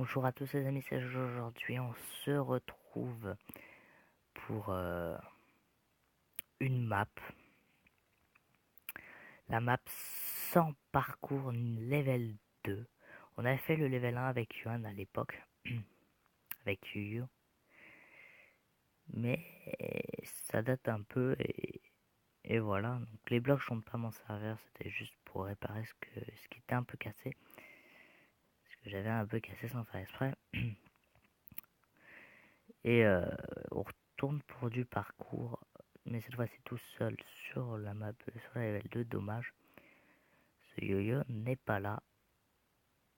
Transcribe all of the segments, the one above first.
Bonjour à tous les amis, c'est Jojo. Aujourd'hui on se retrouve pour une map. La map sans parcours level 2. On avait fait le level 1 avec Yuan à l'époque, avec Yuyu. Mais ça date un peu et voilà. Donc les blocs sont pas m'en servir, c'était juste pour réparer ce qui était un peu cassé. Ce que j'avais un peu cassé sans faire exprès. Et on retourne pour du parcours, mais cette fois-ci tout seul sur la map, sur la level 2, dommage. Ce yo-yo n'est pas là.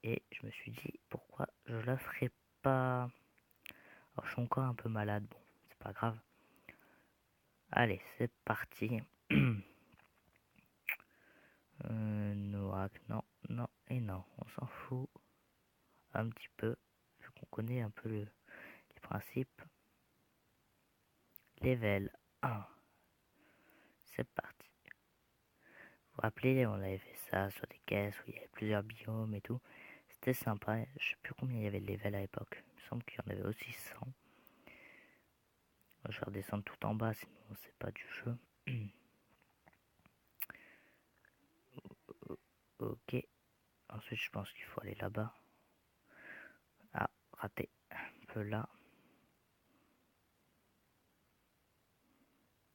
Et je me suis dit, pourquoi je la ferai pas. Alors je suis encore un peu malade, bon, c'est pas grave. Allez, c'est parti. Noak, non, non et non, on s'en fout un petit peu, vu qu'on connaît un peu les principes. Level 1, c'est parti. Vous vous rappelez, on avait fait ça sur des caisses où il y avait plusieurs biomes et tout. C'était sympa, je sais plus combien il y avait de level à l'époque. Il me semble qu'il y en avait aussi 100. Je vais redescendre tout en bas, sinon c'est pas du jeu. Ok. Ensuite, je pense qu'il faut aller là-bas. Ah, raté. Un peu là.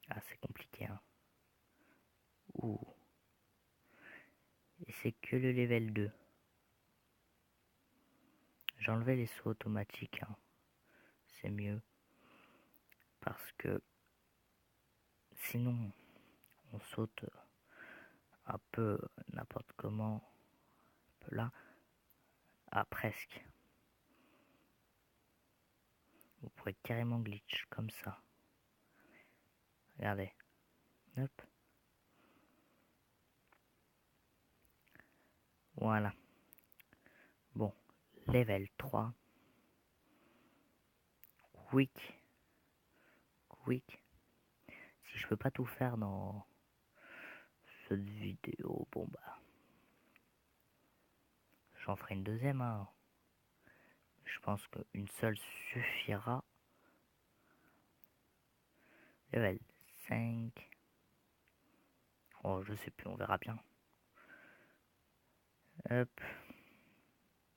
Ah, c'est compliqué, hein. Ouh. Et c'est que le level 2. J'ai enlevé les sauts automatiques, hein. C'est mieux. Parce que sinon, on saute un peu n'importe comment. Un peu là. Ah, presque. Vous pourrez carrément glitch comme ça. Regardez. Hop. Voilà. Bon. Level 3. Quick. Quick. Si je peux pas tout faire dans cette vidéo, bon bah. J'en ferai une deuxième, hein. Je pense qu'une seule suffira. Level 5. Oh, je sais plus, on verra bien. Hop. Hop,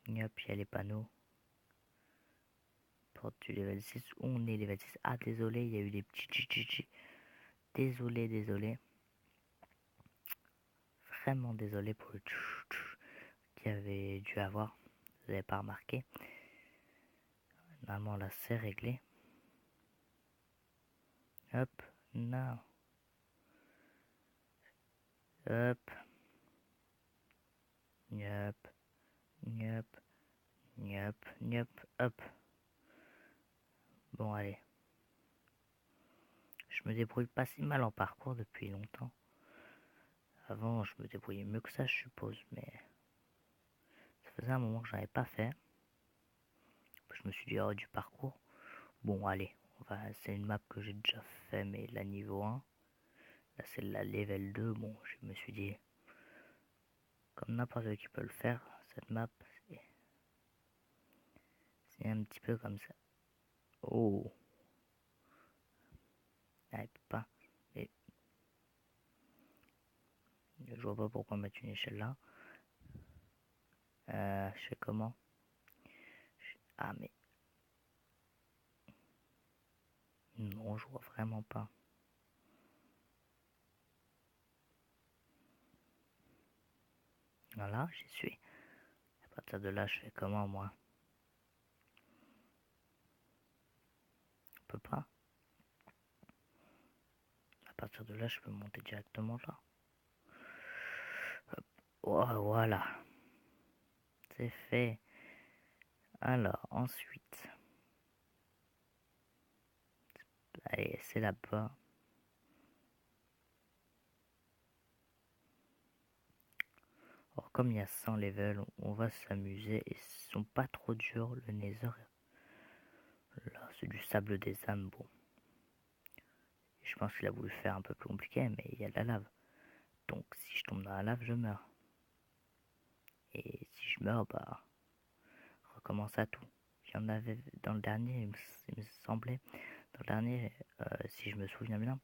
il y a les panneaux. Porte du level 6. Où on est level 6? Ah, désolé, il y a eu des petits chichichi. Désolé, désolé. Vraiment désolé pour le qu'il y avait dû avoir. Vous n'avez pas remarqué. Normalement, là, c'est réglé. Hop. Non. Hop. Yep. Yep. Yep. Yep. Hop. Bon, allez. Je me débrouille pas si mal en parcours depuis longtemps. Avant, je me débrouillais mieux que ça, je suppose, mais ça faisait un moment que j'en avais pas fait. Je me suis dit, oh, du parcours. Bon, allez, c'est une map que j'ai déjà fait, mais la niveau 1. Là, c'est la level 2. Bon, je me suis dit, comme n'importe qui peut le faire, cette map, c'est un petit peu comme ça. Oh, ah, il peut pas. Et je vois pas pourquoi mettre une échelle là. Je sais comment. Ah, mais non, je vois vraiment pas. Voilà, j'y suis. À partir de là, je fais comment, moi? On peut pas. À partir de là, je peux monter directement là. Hop. Oh, voilà. C'est fait. Alors, ensuite. Allez, c'est là-bas. Alors, comme il y a 100 levels, on va s'amuser. Et ils sont pas trop durs, le Nether. Là, c'est du sable des âmes, bon. Je pense qu'il a voulu faire un peu plus compliqué, mais il y a de la lave. Donc, si je tombe dans la lave, je meurs. Et si je meurs, bah, recommencer à tout. Il y en avait dans le dernier, il me semblait, dans le dernier, si je me souviens bien,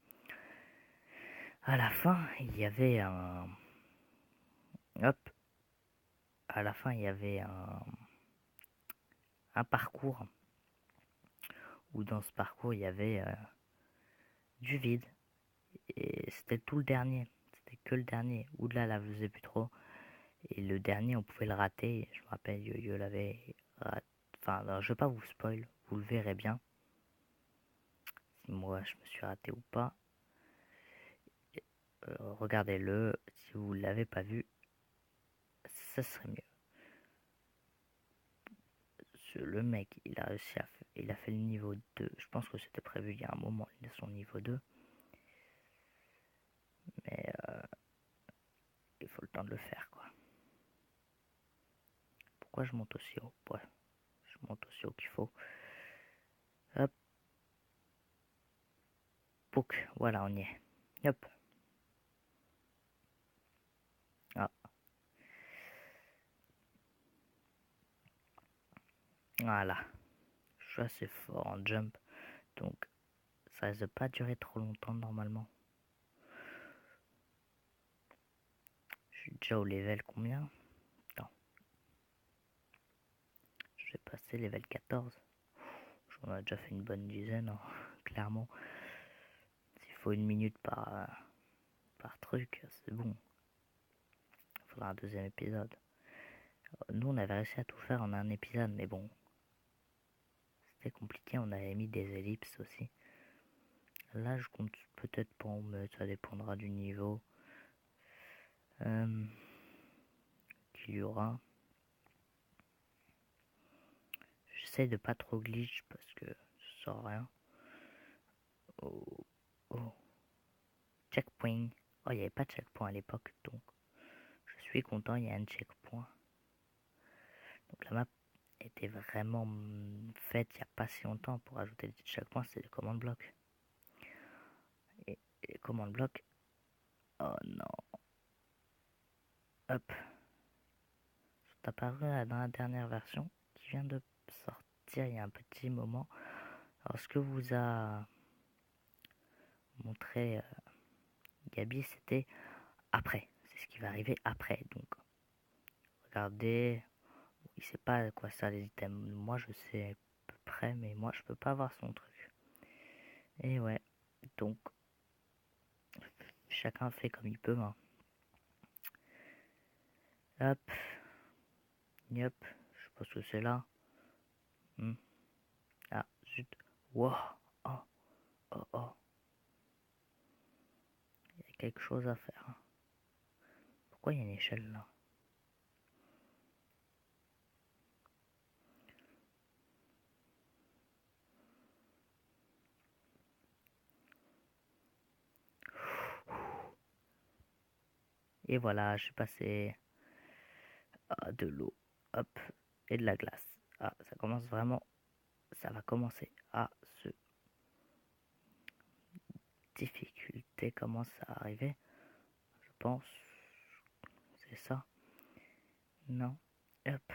à la fin, il y avait un... Hop, à la fin, il y avait un parcours, où dans ce parcours, il y avait du vide. Et c'était tout le dernier. C'était que le dernier. Au-delà, là, je faisais plus trop. Et le dernier, on pouvait le rater. Je me rappelle, Yo-Yo l'avait raté. Enfin, alors, je vais pas vous spoil. Vous le verrez bien. Si moi, je me suis raté ou pas. Regardez-le. Si vous l'avez pas vu, ça serait mieux. Le mec, il a réussi il a fait le niveau 2. Je pense que c'était prévu il y a un moment, il a son niveau 2. Mais il faut le temps de le faire, quoi. Pourquoi je monte aussi haut? Ouais, je monte aussi haut qu'il faut. Hop. Pouc, voilà, on y est. Hop. Ah. Voilà. Je suis assez fort en jump. Donc, ça risque de pas durer trop longtemps normalement. Je suis déjà au level combien? Attends. Je vais passer level 14. J'en ai déjà fait une bonne dizaine, hein, clairement. S'il faut 1 minute par truc, c'est bon. Il faudra un deuxième épisode. Nous, on avait réussi à tout faire en un épisode, mais bon. C'était compliqué, on avait mis des ellipses aussi. Là, je compte peut-être pas en mettre, ça dépendra du niveau qu'il y aura. J'essaie de pas trop glitch parce que ça sert à rien. Oh, oh. Checkpoint. Oh, il n'y avait pas de checkpoint à l'époque, donc je suis content, il y a un checkpoint. Donc la map était vraiment faite il n'y a pas si longtemps pour ajouter des checkpoints, c'est des commandes blocs. Et les commandes blocs, oh non. Hop. Sont apparus dans la dernière version qui vient de sortir il y a un petit moment. Alors ce que vous a montré Gabi, c'était après. C'est ce qui va arriver après. Donc regardez, il sait pas à quoi ça les items. Moi je sais à peu près, mais moi je peux pas voir son truc. Et ouais, donc chacun fait comme il peut. Hein. Hop, yep, je pense que c'est là. Ah, zut. Wow, oh, oh, oh. Il y a quelque chose à faire. Hein. Pourquoi il y a une échelle là? Et voilà, je suis passé à de l'eau, hop, et de la glace. Ah, ça commence vraiment, ça va commencer à se difficulté commence à arriver, je pense, c'est ça. Non, hop,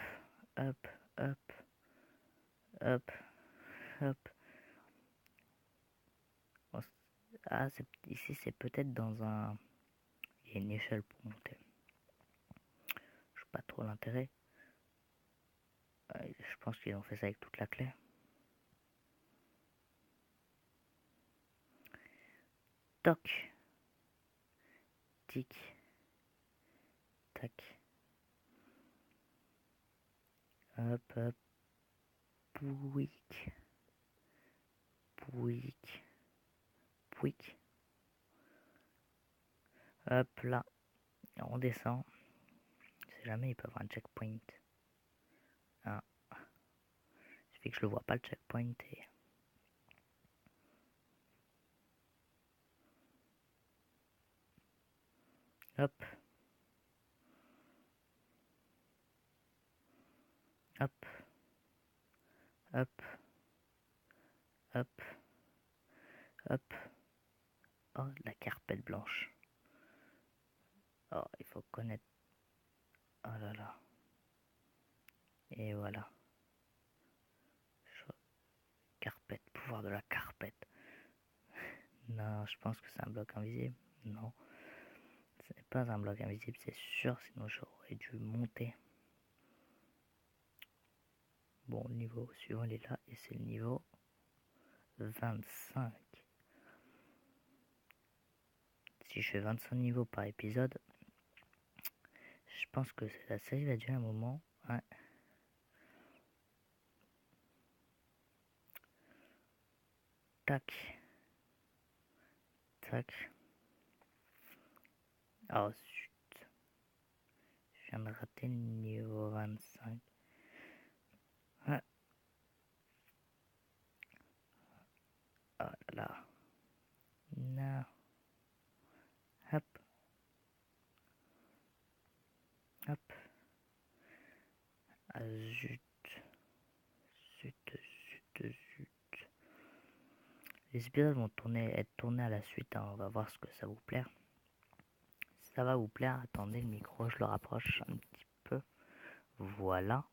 hop, hop, hop, hop. Ah, ici c'est peut-être dans un, il y a une échelle pour monter. Je sais pas trop l'intérêt. Je pense qu'ils ont fait ça avec toute la clé. Toc. Tic. Tac. Hop, hop. Pouic. Pouic. Pouic. Hop là. On descend. Si jamais il peut avoir un checkpoint. Ah. Il suffit que je le vois pas le checkpoint et... Hop. Hop. Hop. Hop. Hop. Oh, la carpette blanche. Oh, il faut connaître... Oh là là. Et voilà. pouvoir de la carpette. Non, je pense que c'est un bloc invisible. Non, ce n'est pas un bloc invisible, c'est sûr, sinon j'aurais dû monter. Bon, le niveau suivant il est là et c'est le niveau 25. Si je fais 25 niveaux par épisode, je pense que la série va durer un moment. Ouais. Tac. Tac. Oh zut. Je viens de rater le niveau 25. Ah. Oh là là. Non. Hop. Hop. Ah zut. Zut, zut, zut. Les épisodes vont être tournés à la suite, hein. On va voir ce que ça vous plaît. Si ça va vous plaire, attendez le micro, je le rapproche un petit peu. Voilà.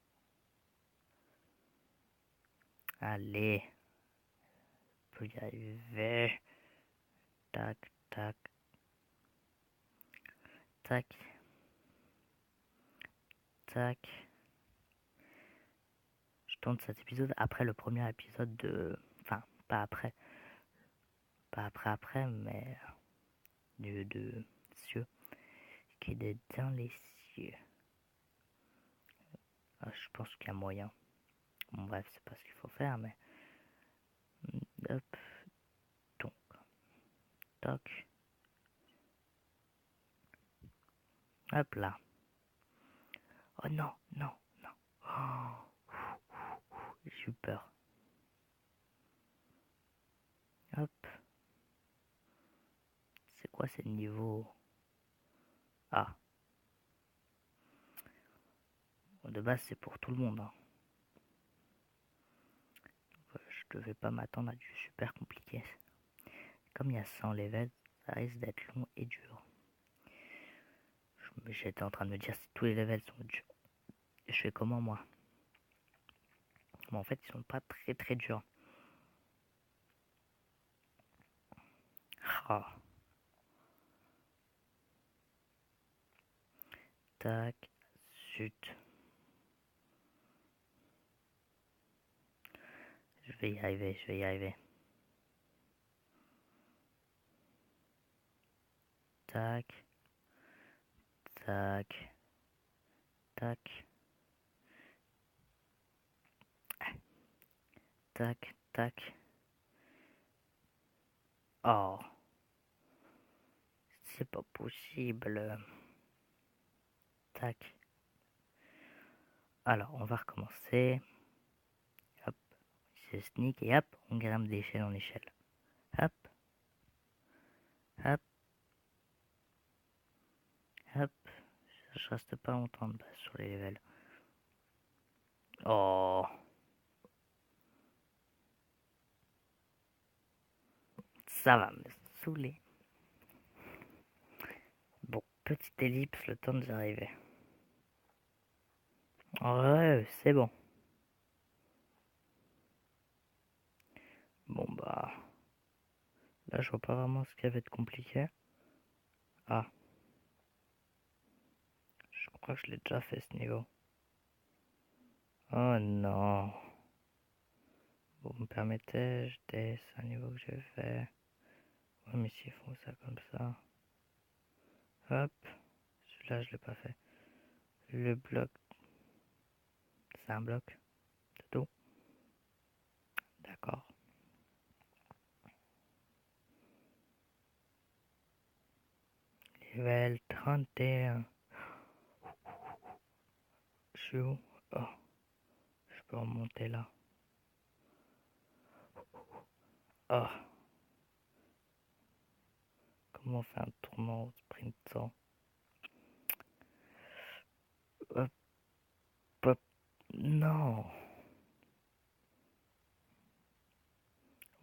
Allez. On peut y arriver. Tac, tac. Tac. Tac. Je tourne cet épisode après le premier épisode de... Enfin, pas après. Pas après, mais... de cieux. Qui est dans les cieux. Ah, je pense qu'il y a moyen. Bon, bref, c'est pas ce qu'il faut faire, mais... Hop. Donc. Toc. Hop là. Oh non, non, non. Oh. J'ai eu peur. Hop. C'est quoi ces niveaux? Ah. Bon, de base, c'est pour tout le monde. Hein. Je devais pas m'attendre à du super compliqué. Comme il y a 100 levels, ça risque d'être long et dur. J'étais en train de me dire si tous les levels sont durs. Je fais comment moi? Mais en fait, ils sont pas très très durs. Ah. Tac. Zut. Je vais y arriver, je vais y arriver. Tac. Tac. Tac. Tac. Tac. Oh. C'est pas possible. Tac. Alors, on va recommencer. Hop. C'est sneak et hop, on grimpe d'échelle en échelle. Hop. Hop. Hop. Je reste pas longtemps de base sur les levels. Oh. Ça va me saouler. Bon, petite ellipse, le temps d'y arriver. Ouais, c'est bon. Bon bah... Là, je vois pas vraiment ce qui va être compliqué. Ah. Je crois que je l'ai déjà fait ce niveau. Oh non. Vous me permettez, c'est un niveau que j'ai fait. Ouais, mais s'ils font ça comme ça. Hop. Celui-là, je l'ai pas fait. Le bloc. C'est un bloc de dos. D'accord. Level 31. Je suis où? Oh. Je peux remonter là. Oh. Comment on fait un tournant au sprintant? Hop. Hop. Non.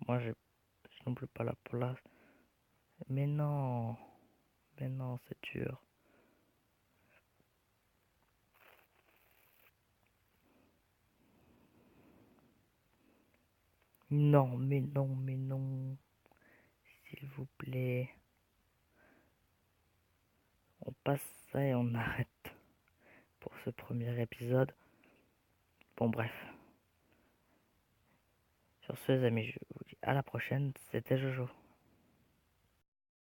Moi, j'ai non plus pas la place. Mais non. Mais non, c'est dur. Non, mais non, mais non. S'il vous plaît. On passe ça et on arrête pour ce premier épisode. Bon, bref. Sur ce, les amis, je vous dis à la prochaine. C'était Jojo.